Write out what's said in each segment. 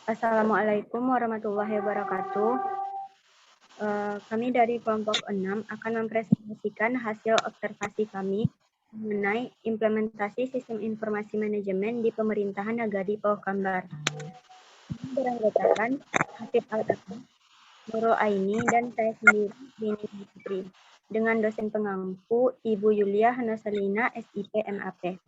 Assalamualaikum warahmatullahi wabarakatuh. Kami dari kelompok 6 akan mempresentasikan hasil observasi kami mengenai implementasi sistem informasi manajemen di pemerintahan Nagari Paukambar. Kami beranggotakan Hafid Al-Akbar, Nurul Aini, dan saya sendiri, Rini Putri, dengan dosen pengampu Ibu Yulia Hanasalina, SIP MAP.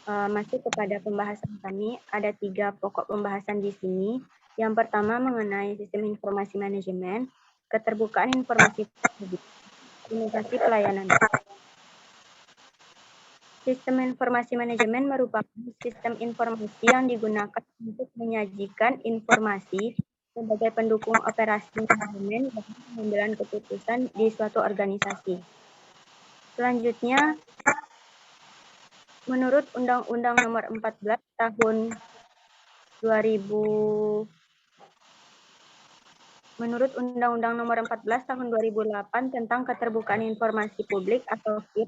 Masuk kepada pembahasan kami, ada 3 pokok pembahasan di sini. Yang pertama mengenai sistem informasi manajemen, keterbukaan informasi publik, inovasi pelayanan. Sistem informasi manajemen merupakan sistem informasi yang digunakan untuk menyajikan informasi sebagai pendukung operasi manajemen dan pengambilan keputusan di suatu organisasi. Selanjutnya, menurut Undang-Undang Nomor 14 Tahun 2000 Menurut Undang-Undang Nomor 14 Tahun 2008 tentang Keterbukaan Informasi Publik atau KIP,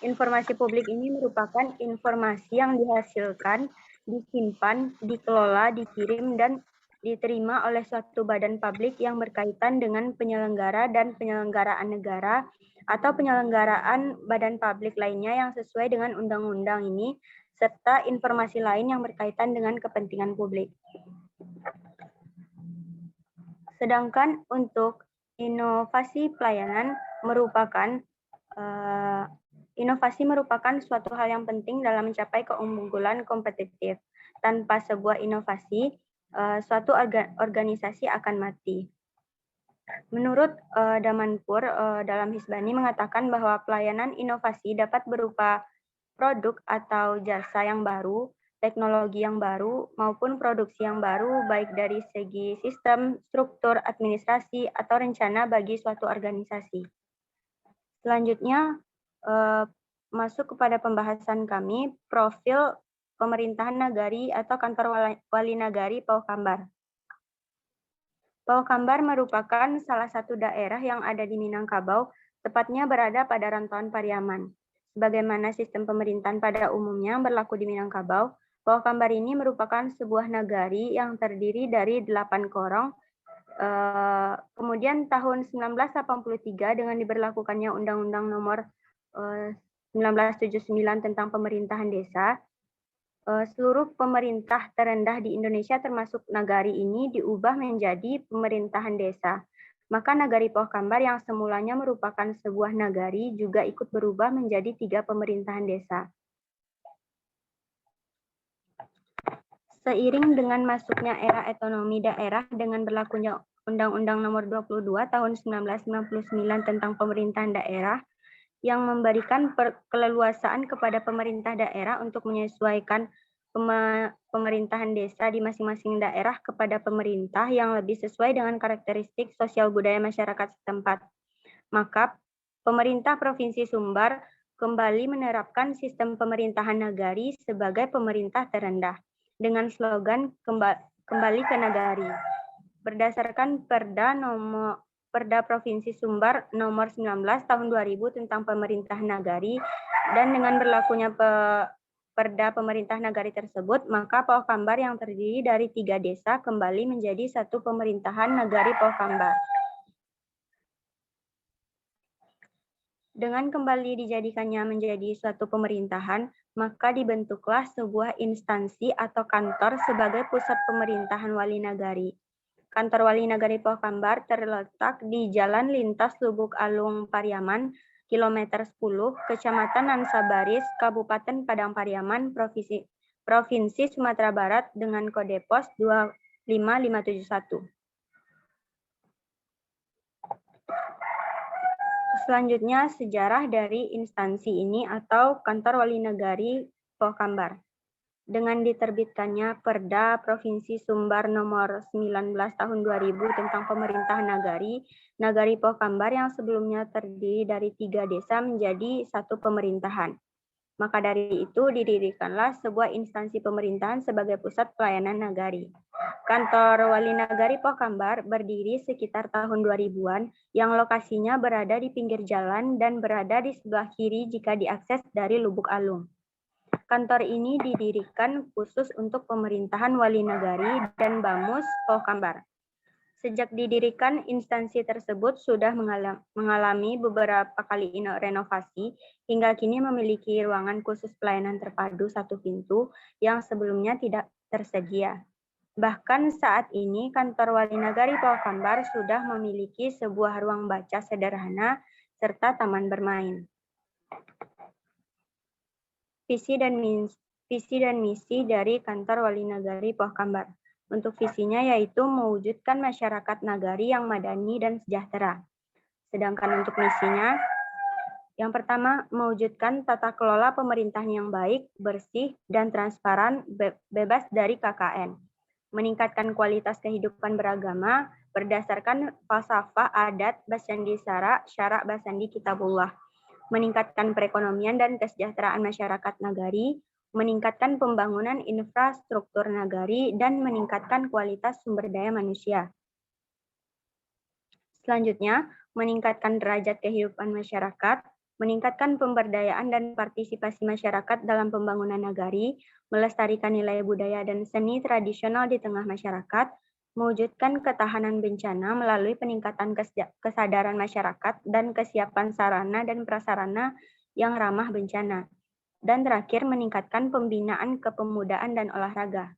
informasi publik ini merupakan informasi yang dihasilkan, disimpan, dikelola, dikirim, dan diterima oleh suatu badan publik yang berkaitan dengan penyelenggara dan penyelenggaraan negara atau penyelenggaraan badan publik lainnya yang sesuai dengan undang-undang ini, serta informasi lain yang berkaitan dengan kepentingan publik. Sedangkan untuk inovasi pelayanan merupakan suatu hal yang penting dalam mencapai keunggulan kompetitif. Tanpa sebuah inovasi, suatu organisasi akan mati. Menurut Damanpur dalam Hisbani mengatakan bahwa pelayanan inovasi dapat berupa produk atau jasa yang baru, teknologi yang baru, maupun produksi yang baru, baik dari segi sistem, struktur, administrasi, atau rencana bagi suatu organisasi. Selanjutnya, masuk kepada pembahasan kami, profil pemerintahan nagari atau kantor wali nagari Paukambar. Paukambar merupakan salah satu daerah yang ada di Minangkabau, tepatnya berada pada rantauan Pariaman. Sebagaimana sistem pemerintahan pada umumnya berlaku di Minangkabau, Paukambar ini merupakan sebuah nagari yang terdiri dari 8 korong. Kemudian tahun 1983 dengan diberlakukannya Undang-Undang Nomor 1979 tentang Pemerintahan Desa, seluruh pemerintah terendah di Indonesia termasuk nagari ini diubah menjadi pemerintahan desa. Maka nagari Paukambar yang semulanya merupakan sebuah nagari juga ikut berubah menjadi 3 pemerintahan desa. Seiring dengan masuknya era otonomi daerah dengan berlakunya Undang-Undang Nomor 22 Tahun 1999 tentang Pemerintahan Daerah yang memberikan keleluasaan kepada pemerintah daerah untuk menyesuaikan pemerintahan desa di masing-masing daerah kepada pemerintah yang lebih sesuai dengan karakteristik sosial budaya masyarakat setempat. Maka pemerintah Provinsi Sumbar kembali menerapkan sistem pemerintahan nagari sebagai pemerintah terendah dengan slogan kembali ke nagari. Berdasarkan Perda Provinsi Sumbar Nomor 19 Tahun 2000 tentang Pemerintahan Nagari dan dengan berlakunya Perda Pemerintah Nagari tersebut, maka Paukambar yang terdiri dari 3 desa kembali menjadi satu pemerintahan Nagari Paukambar. Dengan kembali dijadikannya menjadi suatu pemerintahan, maka dibentuklah sebuah instansi atau kantor sebagai pusat pemerintahan wali nagari. Kantor Wali Nagari Paukambar terletak di Jalan Lintas Lubuk Alung Pariaman, kilometer 10, Kecamatan Nansabaris, Kabupaten Padang Pariaman, Provinsi Sumatera Barat dengan kode pos 25571. Selanjutnya, sejarah dari instansi ini atau Kantor Wali Nagari Paukambar. Dengan diterbitkannya Perda Provinsi Sumbar Nomor 19 Tahun 2000 tentang Pemerintahan Nagari, Nagari Paukambar yang sebelumnya terdiri dari 3 desa menjadi satu pemerintahan. Maka dari itu didirikanlah sebuah instansi pemerintahan sebagai pusat pelayanan nagari. Kantor Wali Nagari Paukambar berdiri sekitar tahun 2000-an yang lokasinya berada di pinggir jalan dan berada di sebelah kiri jika diakses dari Lubuk Alung. Kantor ini didirikan khusus untuk pemerintahan wali negari dan Bamus Pohkambar. Sejak didirikan, instansi tersebut sudah mengalami beberapa kali renovasi, hingga kini memiliki ruangan khusus pelayanan terpadu satu pintu yang sebelumnya tidak tersedia. Bahkan saat ini, kantor Wali Nagari Pohkambar sudah memiliki sebuah ruang baca sederhana serta taman bermain. Visi dan misi dari kantor Wali Nagari Pohkambar. Untuk visinya yaitu mewujudkan masyarakat nagari yang madani dan sejahtera. Sedangkan untuk misinya, yang pertama, mewujudkan tata kelola pemerintahan yang baik, bersih, dan transparan, bebas dari KKN. Meningkatkan kualitas kehidupan beragama berdasarkan falsafah adat Basandi Sara, Syarak Basandi Kitabullah. Meningkatkan perekonomian dan kesejahteraan masyarakat nagari, meningkatkan pembangunan infrastruktur nagari, dan meningkatkan kualitas sumber daya manusia. Selanjutnya, meningkatkan derajat kehidupan masyarakat, meningkatkan pemberdayaan dan partisipasi masyarakat dalam pembangunan nagari, melestarikan nilai budaya dan seni tradisional di tengah masyarakat, mewujudkan ketahanan bencana melalui peningkatan kesadaran masyarakat dan kesiapan sarana dan prasarana yang ramah bencana. Dan terakhir, meningkatkan pembinaan kepemudaan dan olahraga.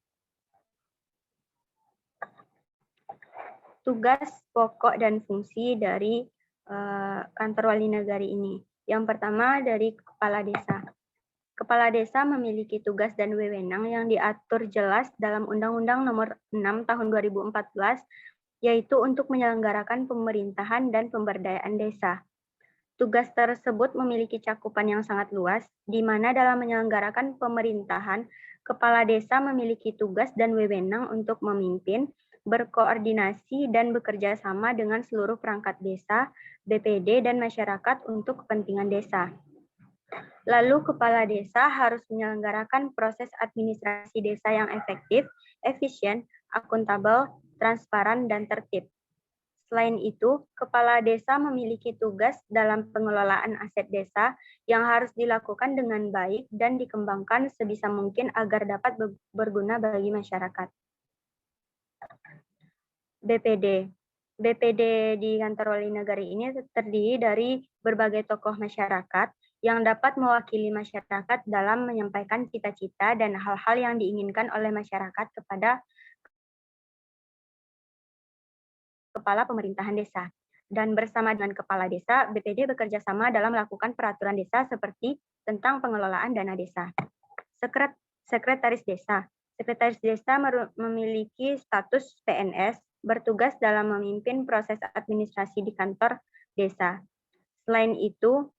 Tugas pokok dan fungsi dari kantor wali nagari ini. Yang pertama dari kepala desa. Kepala desa memiliki tugas dan wewenang yang diatur jelas dalam Undang-Undang Nomor 6 Tahun 2014, yaitu untuk menyelenggarakan pemerintahan dan pemberdayaan desa. Tugas tersebut memiliki cakupan yang sangat luas, di mana dalam menyelenggarakan pemerintahan, kepala desa memiliki tugas dan wewenang untuk memimpin, berkoordinasi, dan bekerja sama dengan seluruh perangkat desa, BPD, dan masyarakat untuk kepentingan desa. Lalu, kepala desa harus menyelenggarakan proses administrasi desa yang efektif, efisien, akuntabel, transparan, dan tertib. Selain itu, kepala desa memiliki tugas dalam pengelolaan aset desa yang harus dilakukan dengan baik dan dikembangkan sebisa mungkin agar dapat berguna bagi masyarakat. BPD. BPD di kantor wali negari ini terdiri dari berbagai tokoh masyarakat yang dapat mewakili masyarakat dalam menyampaikan cita-cita dan hal-hal yang diinginkan oleh masyarakat kepada kepala pemerintahan desa. Dan bersama dengan kepala desa, BPD bekerja sama dalam melakukan peraturan desa seperti tentang pengelolaan dana desa. Sekretaris desa. Sekretaris desa memiliki status PNS, bertugas dalam memimpin proses administrasi di kantor desa. Selain itu,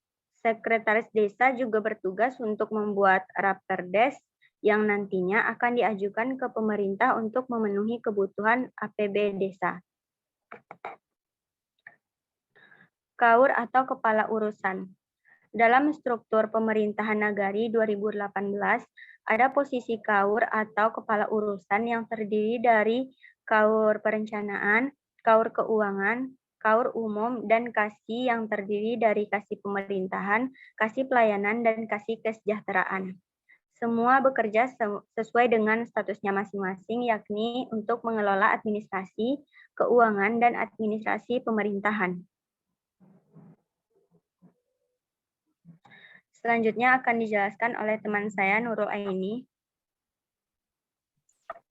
sekretaris desa juga bertugas untuk membuat raperdes yang nantinya akan diajukan ke pemerintah untuk memenuhi kebutuhan APB desa. KAUR atau Kepala Urusan. Dalam struktur pemerintahan nagari 2018, ada posisi KAUR atau Kepala Urusan yang terdiri dari KAUR Perencanaan, KAUR Keuangan, KAUR Umum, dan KASI yang terdiri dari KASI Pemerintahan, KASI Pelayanan, dan KASI Kesejahteraan. Semua bekerja sesuai dengan statusnya masing-masing, yakni untuk mengelola administrasi, keuangan, dan administrasi pemerintahan. Selanjutnya akan dijelaskan oleh teman saya, Nurul Aini.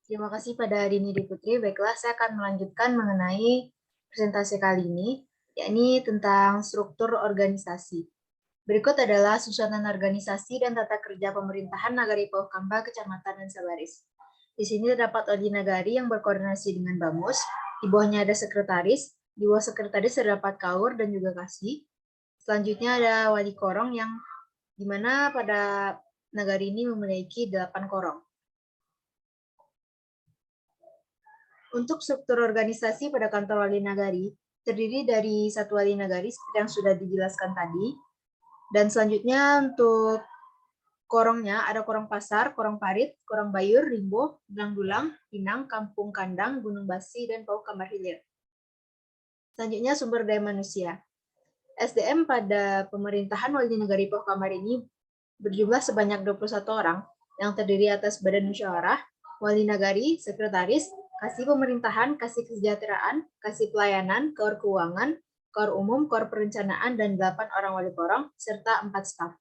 Terima kasih pada Dinidi Putri. Baiklah, saya akan melanjutkan mengenai presentasi kali ini, yakni tentang struktur organisasi. Berikut adalah susunan organisasi dan tata kerja pemerintahan Nagari Pohkambar, Kecamatan dan Sabaris. Di sini terdapat wali nagari yang berkoordinasi dengan Bamus, di bawahnya ada sekretaris, di bawah sekretaris terdapat KAUR dan juga KASI. Selanjutnya ada wali korong yang dimana pada nagari ini memiliki 8 korong. Untuk struktur organisasi pada kantor wali nagari, terdiri dari satu wali nagari seperti yang sudah dijelaskan tadi. Dan selanjutnya untuk korongnya ada korong pasar, korong parit, korong bayur, rimbo, dulang-dulang, pinang, kampung kandang, gunung basi, dan pau kamar hilir. Selanjutnya sumber daya manusia. SDM pada pemerintahan wali nagari Pohkambar ini berjumlah sebanyak 21 orang yang terdiri atas Badan Musyawarah, Wali Nagari, Sekretaris, Kasih Pemerintahan, Kasih Kesejahteraan, Kasih Pelayanan, Kor Keuangan, Kor Umum, Kor Perencanaan, dan 8 orang wali korong, serta 4 staf.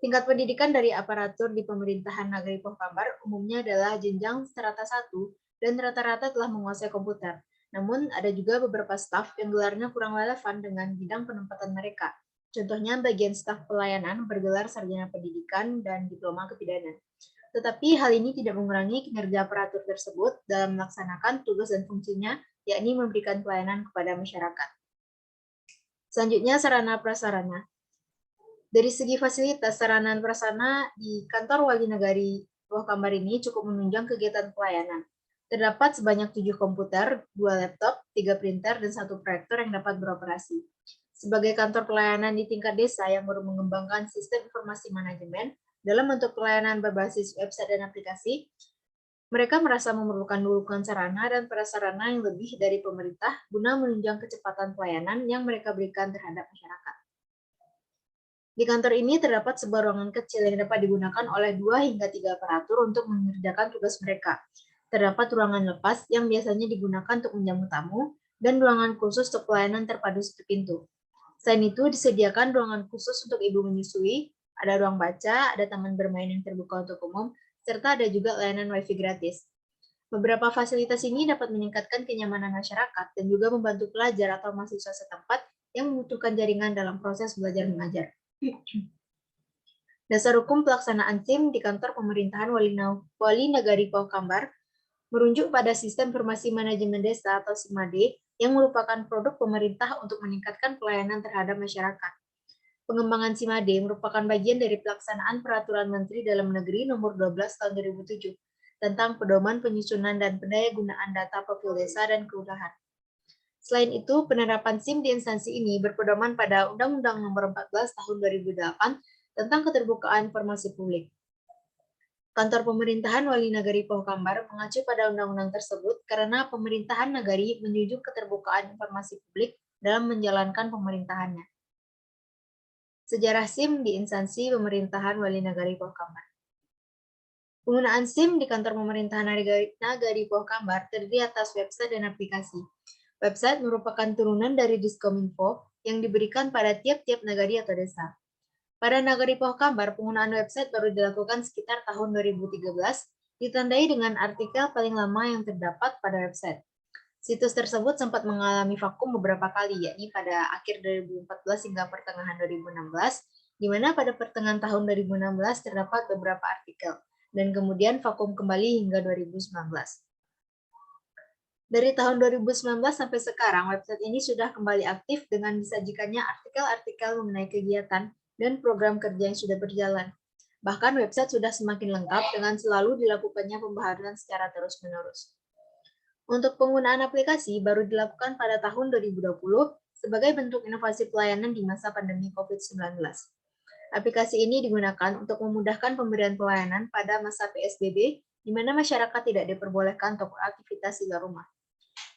Tingkat pendidikan dari aparatur di pemerintahan Nagari Pohkambar umumnya adalah jenjang strata 1 dan rata-rata telah menguasai komputer. Namun, ada juga beberapa staf yang gelarnya kurang relevan dengan bidang penempatan mereka. Contohnya, bagian staf pelayanan bergelar sarjana pendidikan dan diploma kebidanan. Tetapi hal ini tidak mengurangi kinerja aparatur tersebut dalam melaksanakan tugas dan fungsinya, yakni memberikan pelayanan kepada masyarakat. Selanjutnya, sarana prasarana. Dari segi fasilitas, sarana dan prasarana di kantor Wali Nagari Pohkambar ini cukup menunjang kegiatan pelayanan. Terdapat sebanyak 7 komputer, 2 laptop, 3 printer, dan 1 proyektor yang dapat beroperasi. Sebagai kantor pelayanan di tingkat desa yang baru mengembangkan sistem informasi manajemen dalam bentuk pelayanan berbasis website dan aplikasi, mereka merasa memerlukan dukungan sarana dan prasarana yang lebih dari pemerintah guna menunjang kecepatan pelayanan yang mereka berikan terhadap masyarakat. Di kantor ini terdapat sebuah ruangan kecil yang dapat digunakan oleh 2 hingga 3 aparatur untuk mengerjakan tugas mereka. Terdapat ruangan lepas yang biasanya digunakan untuk menjamu tamu, dan ruangan khusus untuk pelayanan terpadu satu pintu. Selain itu, disediakan ruangan khusus untuk ibu menyusui, ada ruang baca, ada taman bermain yang terbuka untuk umum, serta ada juga layanan wifi gratis. Beberapa fasilitas ini dapat meningkatkan kenyamanan masyarakat dan juga membantu pelajar atau mahasiswa setempat yang membutuhkan jaringan dalam proses belajar mengajar. Dasar hukum pelaksanaan SIM di kantor pemerintahan Wali Nagari Pohkambar merujuk pada Sistem Informasi Manajemen Desa atau SIMADE yang merupakan produk pemerintah untuk meningkatkan pelayanan terhadap masyarakat. Pengembangan SIMADE merupakan bagian dari pelaksanaan Peraturan Menteri Dalam Negeri Nomor 12 Tahun 2007 tentang pedoman penyusunan dan pendayagunaan data profil desa dan kelurahan. Selain itu, penerapan SIM di instansi ini berpedoman pada Undang-Undang Nomor 14 Tahun 2008 tentang Keterbukaan Informasi Publik. Kantor Pemerintahan Wali Nagari Pohkambar mengacu pada undang-undang tersebut karena pemerintahan nagari menjunjung keterbukaan informasi publik dalam menjalankan pemerintahannya. Sejarah SIM di instansi pemerintahan Wali Nagari Pohkambar. Penggunaan SIM di kantor pemerintahan Nagari Pohkambar terdiri atas website dan aplikasi. Website merupakan turunan dari Diskominfo yang diberikan pada tiap-tiap nagari atau desa. Pada Nagari Pohkambar, penggunaan website baru dilakukan sekitar tahun 2013, ditandai dengan artikel paling lama yang terdapat pada website. Situs tersebut sempat mengalami vakum beberapa kali, yakni pada akhir 2014 hingga pertengahan 2016, di mana pada pertengahan tahun 2016 terdapat beberapa artikel, dan kemudian vakum kembali hingga 2019. Dari tahun 2019 sampai sekarang, website ini sudah kembali aktif dengan disajikannya artikel-artikel mengenai kegiatan dan program kerja yang sudah berjalan. Bahkan website sudah semakin lengkap dengan selalu dilakukannya pembaharuan secara terus-menerus. Untuk penggunaan aplikasi baru dilakukan pada tahun 2020 sebagai bentuk inovasi pelayanan di masa pandemi COVID-19. Aplikasi ini digunakan untuk memudahkan pemberian pelayanan pada masa PSBB, di mana masyarakat tidak diperbolehkan untuk beraktivitas di luar rumah.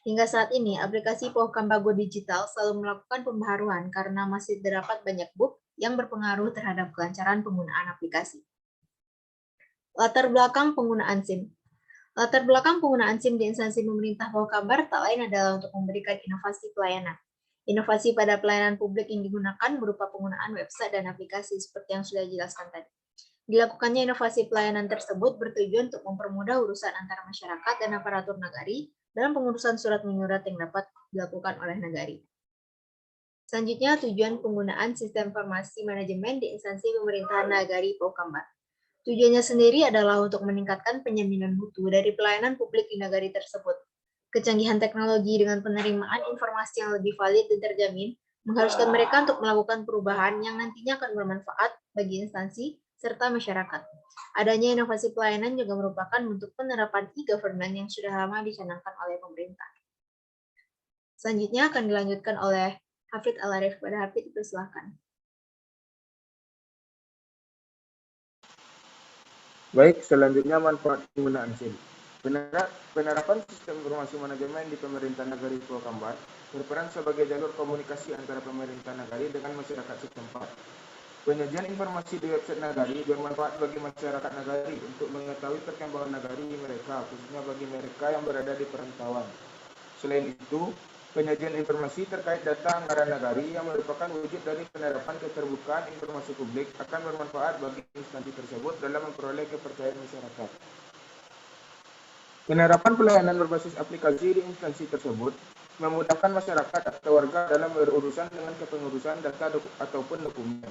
Hingga saat ini, aplikasi Pohkambago Digital selalu melakukan pembaharuan karena masih terdapat banyak bug yang berpengaruh terhadap kelancaran penggunaan aplikasi. Latar belakang penggunaan SIM. Latar belakang penggunaan SIM di instansi pemerintah Pohkambar tak lain adalah untuk memberikan inovasi pelayanan. Inovasi pada pelayanan publik yang digunakan berupa penggunaan website dan aplikasi seperti yang sudah dijelaskan tadi. Dilakukannya inovasi pelayanan tersebut bertujuan untuk mempermudah urusan antara masyarakat dan aparatur nagari dalam pengurusan surat menyurat yang dapat dilakukan oleh nagari. Selanjutnya, tujuan penggunaan sistem informasi manajemen di instansi pemerintahan Nagari Pohkambar. Tujuannya sendiri adalah untuk meningkatkan penjaminan mutu dari pelayanan publik di nagari tersebut. Kecanggihan teknologi dengan penerimaan informasi yang lebih valid dan terjamin mengharuskan mereka untuk melakukan perubahan yang nantinya akan bermanfaat bagi instansi serta masyarakat. Adanya inovasi pelayanan juga merupakan bentuk penerapan e-government yang sudah lama dicanangkan oleh pemerintah. Selanjutnya akan dilanjutkan oleh Hafid Al-Arif. Pada Hafid, dipersilakan. Baik, selanjutnya manfaat penggunaan SIM. Penerapan sistem informasi manajemen di pemerintah Nagari Pohkambar berperan sebagai jalur komunikasi antara pemerintah nagari dengan masyarakat setempat. Penyajian informasi di website Nagari bermanfaat bagi masyarakat Nagari untuk mengetahui perkembangan Nagari mereka, khususnya bagi mereka yang berada di perantauan. Selain itu, penyajian informasi terkait data anggaran Nagari yang merupakan wujud dari penerapan keterbukaan informasi publik akan bermanfaat bagi instansi tersebut dalam memperoleh kepercayaan masyarakat. Penerapan pelayanan berbasis aplikasi di instansi tersebut memudahkan masyarakat atau warga dalam berurusan dengan kepengurusan data ataupun dokumen.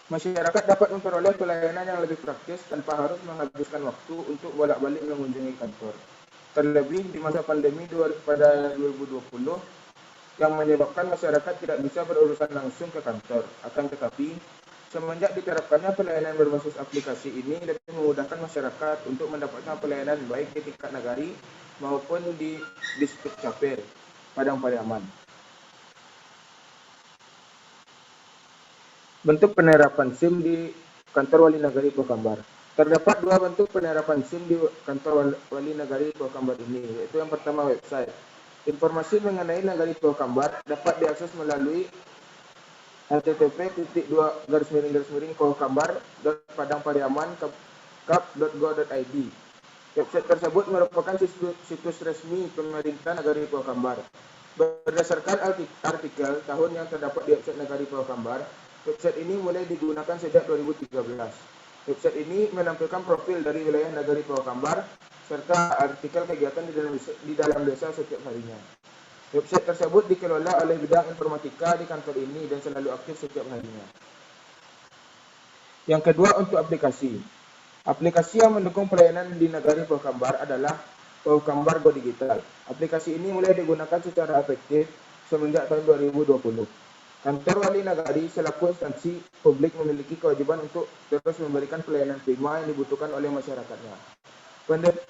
Masyarakat dapat memperoleh pelayanan yang lebih praktis tanpa harus menghabiskan waktu untuk bolak-balik mengunjungi kantor. Terlebih di masa pandemi pada 2020 yang menyebabkan masyarakat tidak bisa berurusan langsung ke kantor. Akan tetapi, semenjak diterapkannya pelayanan berbasis aplikasi ini lebih memudahkan masyarakat untuk mendapatkan pelayanan baik di tingkat Nagari maupun di Distrik Capir, Padang Pariaman. Bentuk penerapan SIM di kantor Wali Nagari Pokambar. Terdapat dua bentuk penerapan SIM di kantor Wali Nagari Pokambar ini, yaitu yang pertama website. Informasi mengenai Nagari Pokambar dapat diakses melalui http://pokambar.padangpariaman.kap.go.id. Website tersebut merupakan situs resmi pemerintah Nagari Pokambar. Berdasarkan artikel tahun yang terdapat di website Nagari Pokambar, website ini mulai digunakan sejak 2013. Website ini menampilkan profil dari wilayah Nagari Pokambar serta artikel kegiatan di dalam desa setiap harinya. Website tersebut dikelola oleh bidang informatika di kantor ini dan selalu aktif setiap harinya. Yang kedua, untuk aplikasi. Aplikasi yang mendukung pelayanan di Nagari Pokambar adalah Pokambar Go Digital. Aplikasi ini mulai digunakan secara efektif semenjak tahun 2020. Kantor Wali Nagari selaku instansi publik memiliki kewajiban untuk terus memberikan pelayanan prima yang dibutuhkan oleh masyarakatnya.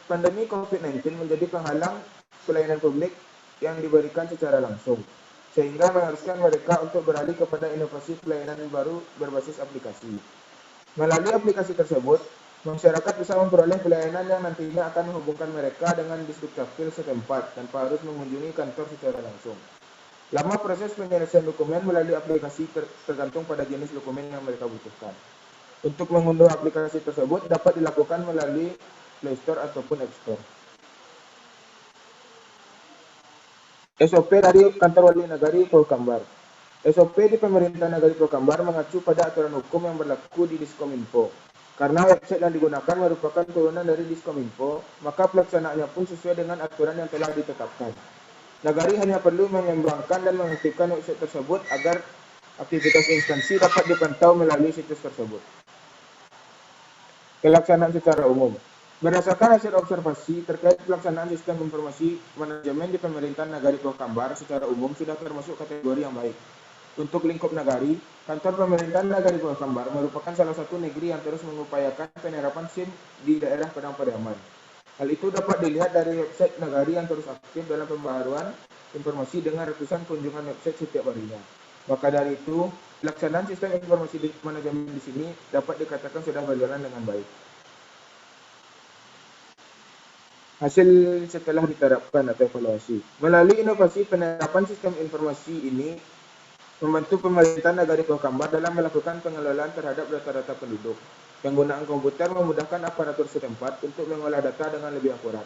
Pandemi COVID-19 menjadi penghalang pelayanan publik yang diberikan secara langsung, sehingga mengharuskan mereka untuk beralih kepada inovasi pelayanan baru berbasis aplikasi. Melalui aplikasi tersebut, masyarakat bisa memperoleh pelayanan yang nantinya akan menghubungkan mereka dengan Distrik Capil setempat tanpa harus mengunjungi kantor secara langsung. Lama proses penyelesaian dokumen melalui aplikasi tergantung pada jenis dokumen yang mereka butuhkan. Untuk mengunduh aplikasi tersebut dapat dilakukan melalui Play Store ataupun App Store. SOP dari Kantor Wali Nagari Pokambar. SOP di Pemerintah Nagari Pokambar mengacu pada aturan hukum yang berlaku di Diskominfo. Karena website yang digunakan merupakan turunan dari Diskominfo, maka pelaksanaannya pun sesuai dengan aturan yang telah ditetapkan. Nagari hanya perlu mengembangkan dan mengaktifkan website tersebut agar aktivitas instansi dapat dipantau melalui situs tersebut. Pelaksanaan secara umum. Berdasarkan hasil observasi terkait pelaksanaan sistem informasi manajemen di pemerintahan Nagari Pokambar secara umum sudah termasuk kategori yang baik. Untuk lingkup Nagari, kantor pemerintahan Nagari Pokambar merupakan salah satu negeri yang terus mengupayakan penerapan SIM di daerah Padang Pariaman. Hal itu dapat dilihat dari website Nagari yang terus aktif dalam pembaharuan informasi dengan ratusan kunjungan website setiap harinya. Maka dari itu, pelaksanaan sistem informasi manajemen di sini dapat dikatakan sudah berjalan dengan baik. Hasil setelah diterapkan atau evaluasi. Melalui inovasi penerapan sistem informasi ini, membantu pemerintah Nagari Pokambar dalam melakukan pengelolaan terhadap data-data penduduk. Penggunaan komputer memudahkan aparatur setempat untuk mengolah data dengan lebih akurat.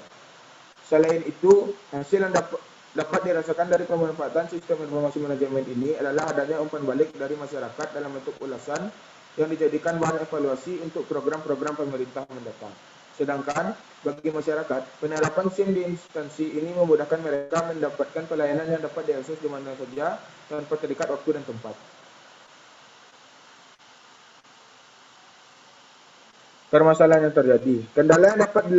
Selain itu, hasil yang dapat dirasakan dari pemanfaatan sistem informasi manajemen ini adalah adanya umpan balik dari masyarakat dalam bentuk ulasan yang dijadikan bahan evaluasi untuk program-program pemerintah mendatang. Sedangkan bagi masyarakat, penerapan SIM di instansi ini memudahkan mereka mendapatkan pelayanan yang dapat diakses di mana saja tanpa terikat waktu dan tempat. Permasalahan yang terjadi. Kendala yang dapat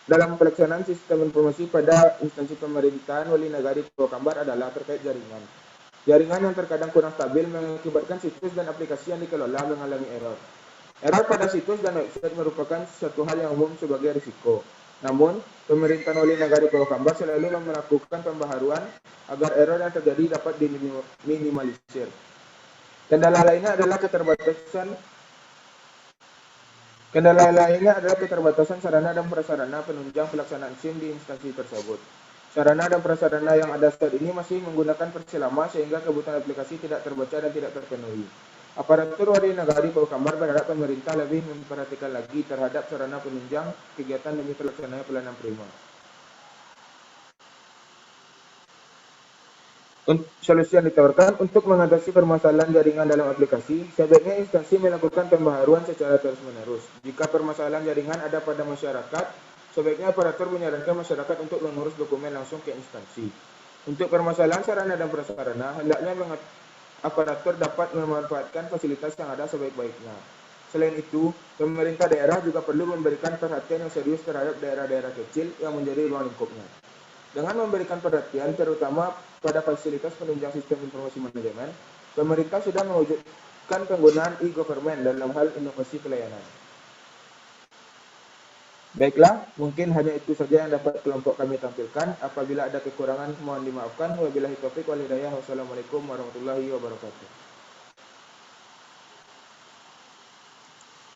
dalam pelaksanaan sistem informasi pada instansi pemerintahan Wali Nagari Pokambar adalah terkait jaringan. Jaringan yang terkadang kurang stabil mengakibatkan situs dan aplikasi yang dikelola mengalami error. Error pada situs dan website merupakan suatu hal yang umum sebagai risiko. Namun, pemerintahan Wali Nagari Pokambar selalu melakukan pembaharuan agar error yang terjadi dapat diminimalisir. Kendala lainnya adalah keterbatasan sarana dan prasarana penunjang pelaksanaan SIM di instansi tersebut. Sarana dan prasarana yang ada saat ini masih menggunakan versi lama sehingga kebutuhan aplikasi tidak terbaca dan tidak terpenuhi. Aparatur Wadi Nagari Paukambar berharap pemerintah lebih memperhatikan lagi terhadap sarana penunjang kegiatan demi terlaksananya pelayanan prima. Solusi yang ditawarkan untuk mengatasi permasalahan jaringan dalam aplikasi, sebaiknya instansi melakukan pembaharuan secara terus-menerus. Jika permasalahan jaringan ada pada masyarakat, sebaiknya aparatur menyarankan masyarakat untuk mengurus dokumen langsung ke instansi. Untuk permasalahan sarana dan prasarana, hendaknya aparatur dapat memanfaatkan fasilitas yang ada sebaik-baiknya. Selain itu, pemerintah daerah juga perlu memberikan perhatian yang serius terhadap daerah-daerah kecil yang menjadi ruang lingkupnya. Dengan memberikan perhatian terutama pada fasilitas penunjang sistem informasi manajemen, pemerintah sudah mewujudkan penggunaan e-government dalam hal inovasi pelayanan. Baiklah, mungkin hanya itu saja yang dapat kelompok kami tampilkan. Apabila ada kekurangan, mohon dimaafkan. Wabillahi taufiq wal hidayah. Wassalamualaikum warahmatullahi wabarakatuh.